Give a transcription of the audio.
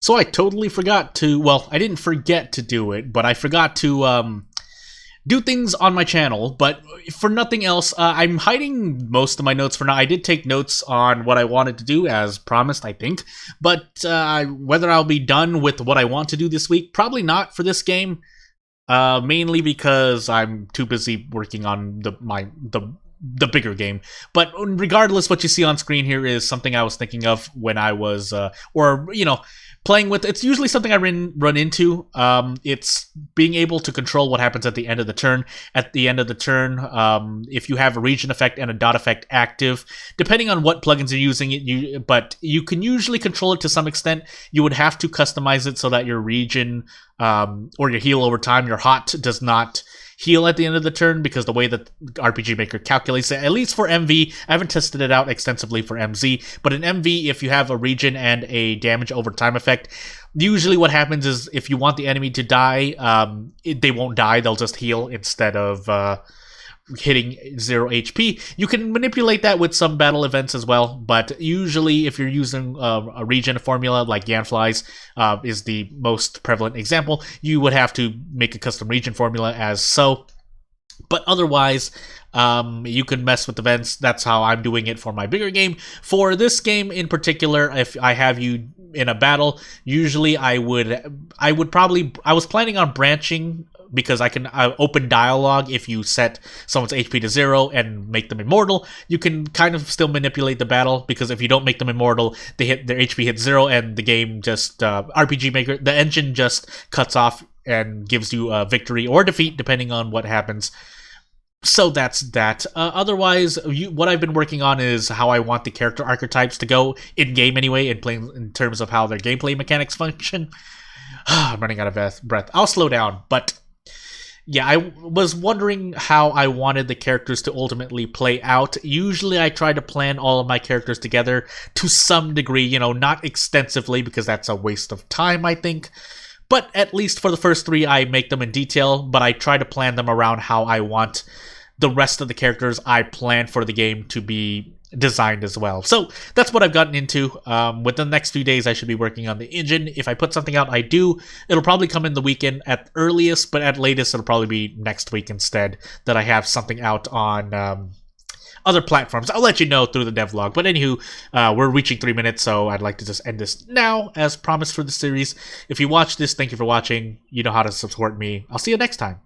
So I totally forgot to, well, I didn't forget to do it, but I forgot to do things on my channel. But for nothing else, I'm hiding most of my notes for now. I did take notes on what I wanted to do, as promised, I think. But whether I'll be done with what I want to do this week, probably not for this game. Mainly because I'm too busy working on the bigger game. But regardless, what you see on screen here is something I was thinking of when I was, playing with. It's usually something I run into. It's being able to control what happens at the end of the turn. At the end of the turn, if you have a region effect and a dot effect active, depending on what plugins you're using, but you can usually control it to some extent. You would have to customize it so that your region or your heal over time, your hot, does not heal at the end of the turn, because the way that RPG Maker calculates it, at least for MV, I haven't tested it out extensively for MZ, but in MV, if you have a region and a damage over time effect, usually what happens is if you want the enemy to die, they won't die, they'll just heal instead of hitting 0 HP. You can manipulate that with some battle events as well, but usually if you're using a region formula like Yanflies is the most prevalent example, you would have to make a custom region formula as so. But otherwise, you can mess with events. That's how I'm doing it for my bigger game. For this game in particular, if I have you in a battle, usually I was planning on branching, because I can open dialogue. If you set someone's HP to 0 and make them immortal, you can kind of still manipulate the battle, because if you don't make them immortal, their HP hits 0 and the game just, RPG Maker, the engine just cuts off and gives you a victory or defeat depending on what happens. So that's that. Otherwise, what I've been working on is how I want the character archetypes to go in-game anyway, in terms of how their gameplay mechanics function. I'm running out of breath. I'll slow down, but yeah, I was wondering how I wanted the characters to ultimately play out. Usually I try to plan all of my characters together to some degree, not extensively, because that's a waste of time, I think. But at least for the first 3, I make them in detail, but I try to plan them around how I want the rest of the characters I plan for the game to be designed as well. So that's what I've gotten into. Within the next few days, I should be working on the engine. If I put something out, I do. It'll probably come in the weekend at earliest, but at latest, it'll probably be next week instead that I have something out on other platforms. I'll let you know through the devlog. But anywho, we're reaching 3 minutes, so I'd like to just end this now, as promised for the series. If you watched this, thank you for watching. You know how to support me. I'll see you next time.